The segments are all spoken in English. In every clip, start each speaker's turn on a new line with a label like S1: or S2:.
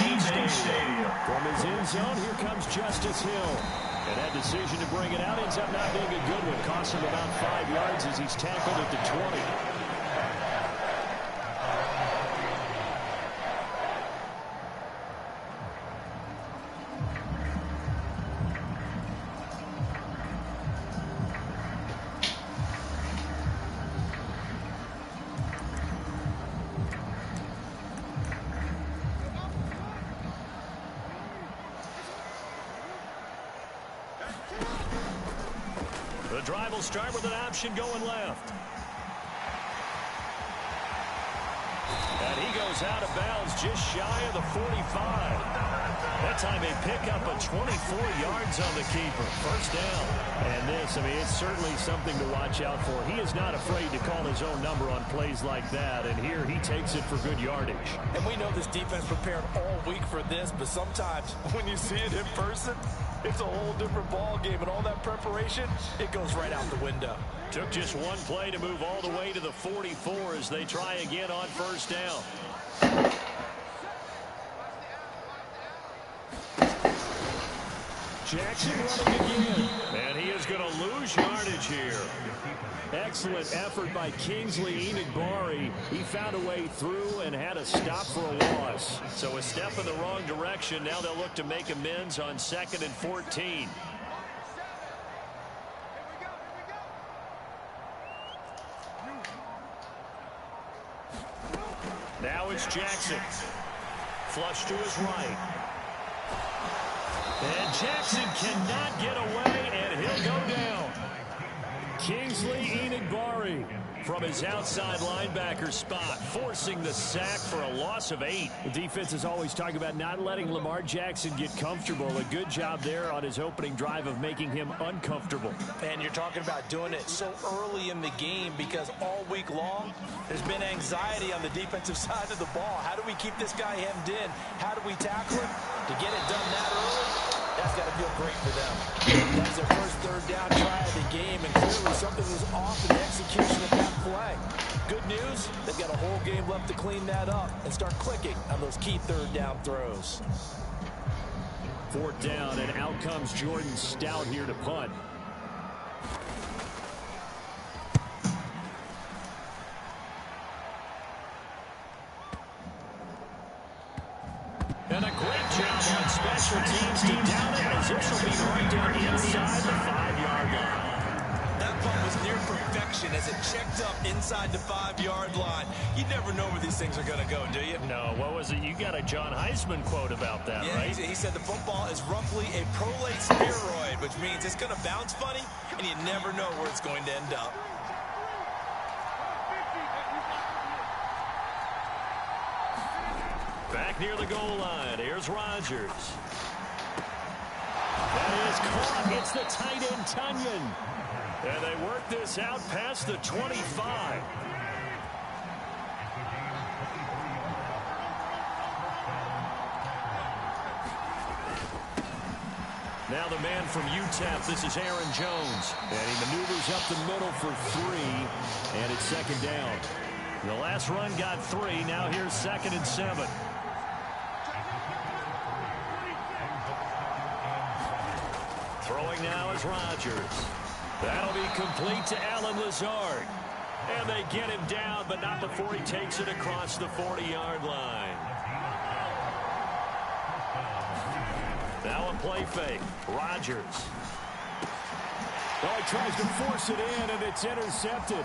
S1: Stadium. From his end zone, here comes Justice Hill. And that decision to bring it out ends up not being a good one. Costs him about 5 yards as he's tackled at the 20. The drive will start with an option going left. And he goes out of bounds just shy of the 45. That time they pick up a 24 yards on the keeper. First down. And this, I mean, it's certainly something to watch out for. He is not afraid to call his own number on plays like that. And here he takes it for good yardage.
S2: And we know this defense prepared all week for this, but sometimes when you see it in person, it's a whole different ball game, and all that preparation, it goes right out the window.
S1: Took just one play to move all the way to the 44 as they try again on first down. Jackson running again. And he is going to lose yardage here. Excellent effort by Kingsley Enagbari. He found a way through and had a stop for a loss. So a step in the wrong direction. Now they'll look to make amends on 2nd and 14. Now it's Jackson. Flush to his right. And Jackson cannot get away, and he'll go down. Kingsley Enagbari from his outside linebacker spot, forcing the sack for a loss of 8. The defense is always talking about not letting Lamar Jackson get comfortable. A good job there on his opening drive of making him uncomfortable.
S2: And you're talking about doing it so early in the game because all week long, there's been anxiety on the defensive side of the ball. How do we keep this guy hemmed in? How do we tackle him? To get it done that early, that's got to feel great for them. That was their first third down try of the game, and clearly something was off in the execution of that play. Good news, they've got a whole game left to clean that up and start clicking on those key third down throws.
S1: 4th down, and out comes Jordan Stout here to punt. And a great job on special teams to down it as this will be right down inside the 5-yard line.
S2: That punt was near perfection as it checked up inside the 5-yard line. You never know where these things are going to go, do you?
S1: No, what was it? You got a John Heisman quote about that,
S2: yeah,
S1: right?
S2: He said the football is roughly a prolate steroid, which means it's going to bounce funny, and you never know where it's going to end up.
S1: Back near the goal line, here's Rodgers. That is caught. It's the tight end, Tunyon. And they work this out past the 25. Now the man from UTEP, this is Aaron Jones. And he maneuvers up the middle for 3, and it's 2nd down. The last run got 3, now here's 2nd and 7. Throwing now is Rodgers. That'll be complete to Allen Lazard. And they get him down, but not before he takes it across the 40-yard line. Now a play fake. Rodgers. Oh, he tries to force it in, and it's intercepted.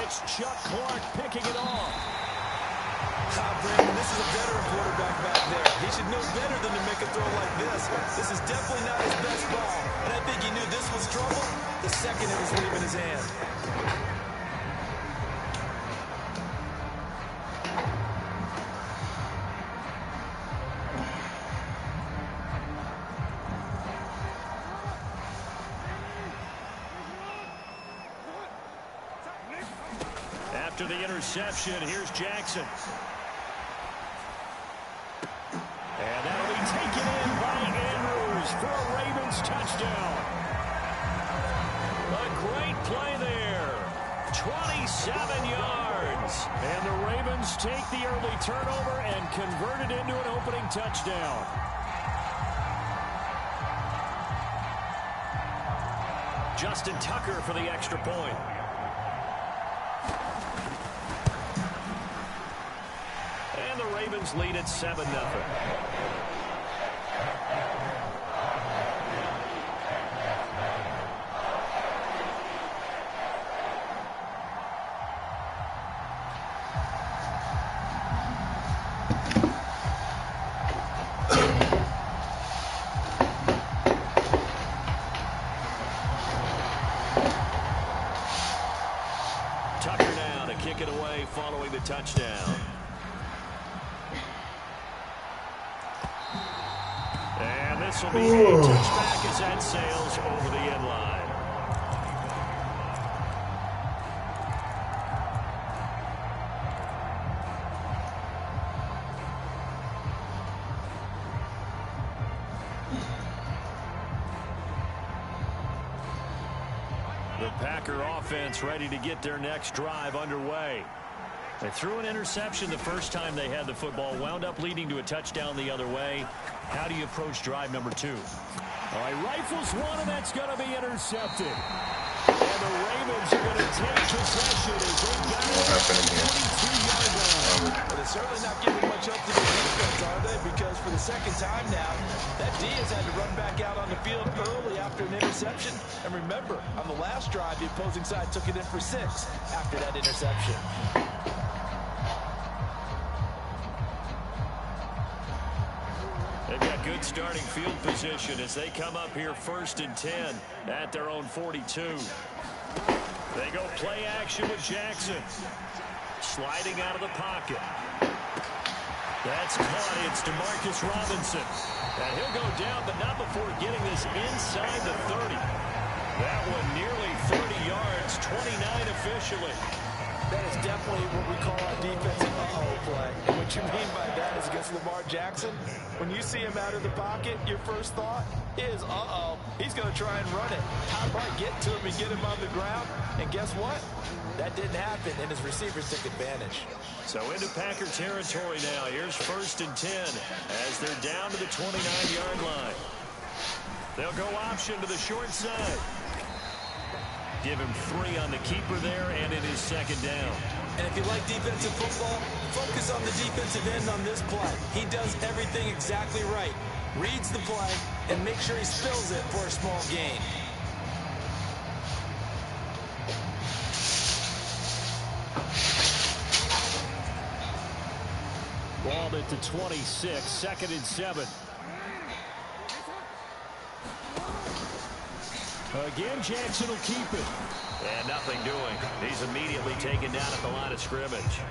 S1: It's Chuck Clark picking it off.
S2: Brandon, this is a veteran quarterback back there. He should know better than to make a throw like this. This is definitely not his best ball. And I think he knew this was trouble the second it was leaving his hand.
S1: After the interception, here's Jackson. And that'll be taken in by Andrews for a Ravens touchdown. A great play there. 27 yards. And the Ravens take the early turnover and convert it into an opening touchdown. Justin Tucker for the extra point. And the Ravens lead at 7-0. Tucker now to kick it away following the touchdown. And this will be a touchback as that sails over the end line. The Packer offense ready to get their next drive underway. They threw an interception the first time they had the football, wound up leading to a touchdown the other way. How do you approach drive number 2? All right, rifles one, and that's going to be intercepted. And the Ravens are going to take possession as they've got it at the 42-yard line.
S2: Well, they're certainly not giving much up to the defense, are they? Because for the second time now, that D has had to run back out on the field early after an interception. And remember, on the last drive, the opposing side took it in for 6 after that interception.
S1: They've got good starting field position as they come up here 1st and 10 at their own 42. They go play action with Jackson. Sliding out of the pocket. That's caught. It's DeMarcus Robinson. And he'll go down, but not before getting this inside the 30. That one nearly 30 yards, 29 officially.
S2: That is definitely what we call our defensive uh-oh play. And what you mean by that is against Lamar Jackson, when you see him out of the pocket, your first thought is, uh-oh, he's going to try and run it. How do I get to him and get him on the ground? And guess what? That didn't happen, and his receivers took advantage.
S1: So into Packer territory now. Here's 1st and 10 as they're down to the 29-yard line. They'll go option to the short side. Give him 3 on the keeper there, and it is 2nd down.
S2: And if you like defensive football, focus on the defensive end on this play. He does everything exactly right. Reads the play and make sure he spills it for a small gain.
S1: Balled at the 26, 2nd and 7. Again, Jackson will keep it. And nothing doing. He's immediately taken down at the line of scrimmage.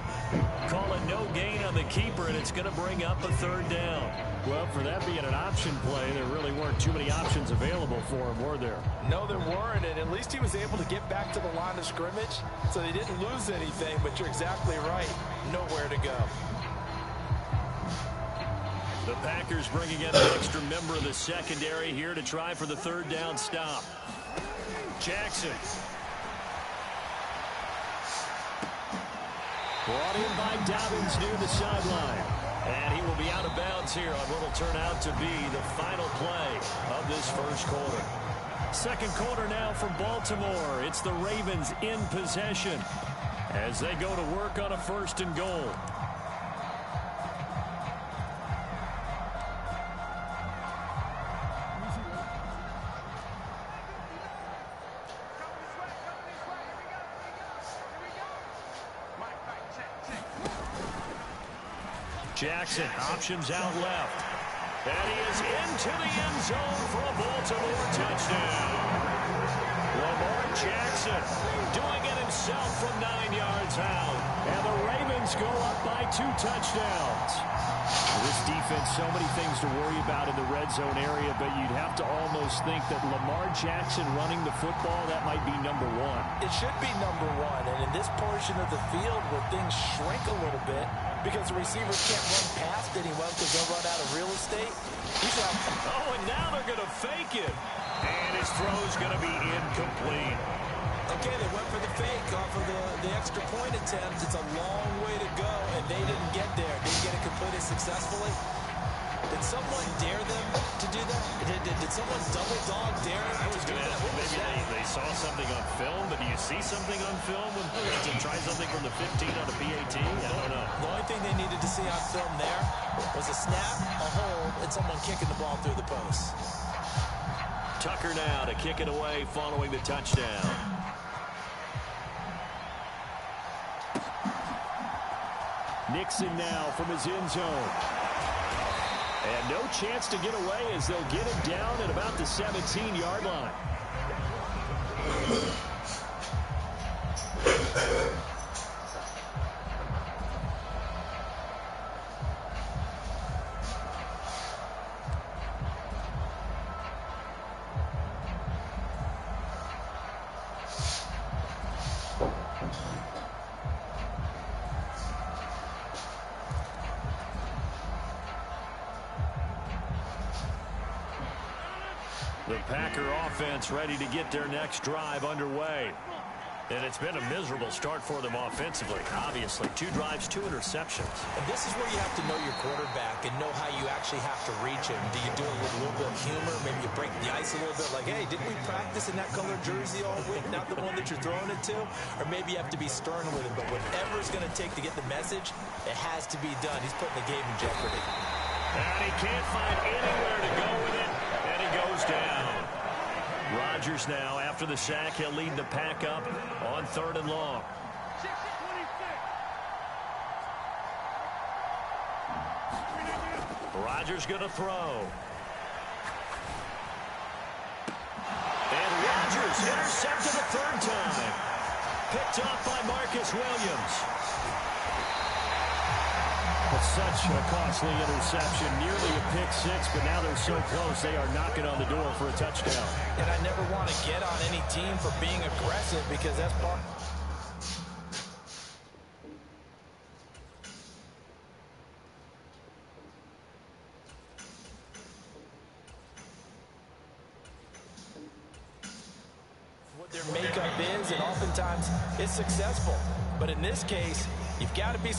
S1: Call it no gain on the keeper, and it's going to bring up a 3rd down. Well, for that being an option play, there really weren't too many options available for him, were there?
S2: No, there weren't, and at least he was able to get back to the line of scrimmage, so they didn't lose anything, but you're exactly right. Nowhere to go.
S1: The Packers bringing in an extra member of the secondary here to try for the 3rd down stop. Jackson. Brought in by Dobbins near the sideline. And he will be out of bounds here on what will turn out to be the final play of this 1st quarter. 2nd quarter now from Baltimore. It's the Ravens in possession as they go to work on a 1st and goal. Jackson, options out left. And he is into the end zone for a Baltimore touchdown. Lamar Jackson doing it himself from 9 yards out. And the Ravens go up by 2 touchdowns. This defense, so many things to worry about in the red zone area, but you'd have to almost think that Lamar Jackson running the football, that might be number 1.
S2: It should be number 1, and in this portion of the field where things shrink a little bit, because the receivers can't run past anyone because they'll run out of real estate.
S1: Oh, and now they're going to fake it. And his throw's going to be incomplete.
S2: Okay, they went for the fake off of the extra point attempt. It's a long way to go, and they didn't get there. Didn't get it completed successfully. Did someone dare them to do that? Did someone double dog dare them?
S1: I was going to ask, maybe they saw something on film, but do you see something on film when to try something from the 15 on a PAT? I don't know.
S2: The only thing they needed to see on film there was a snap, a hold, and someone kicking the ball through the post.
S1: Tucker now to kick it away following the touchdown. Nixon now from his end zone. And no chance to get away as they'll get it down at about the 17-yard line. The Packer offense ready to get their next drive underway. And it's been a miserable start for them offensively. Obviously, 2 drives, 2 interceptions.
S2: And this is where you have to know your quarterback and know how you actually have to reach him. Do you do it with a little bit of humor? Maybe you break the ice a little bit like, hey, didn't we practice in that color jersey all week? Not the one that you're throwing it to? Or maybe you have to be stern with him. But whatever it's going to take to get the message, it has to be done. He's putting the game in jeopardy.
S1: And he can't find anywhere to go with it. And he goes down. Rodgers now, after the sack, he'll lead the pack up on 3rd and long. Rodgers going to throw. And Rodgers intercepted a 3rd time. Picked up by Marcus Williams. But such a costly interception, nearly a pick 6, but now they're so close they are knocking on the door for a touchdown.
S2: And I never want to get on any team for being aggressive because that's part. What their makeup is, and oftentimes it's successful. But in this case, you've got to be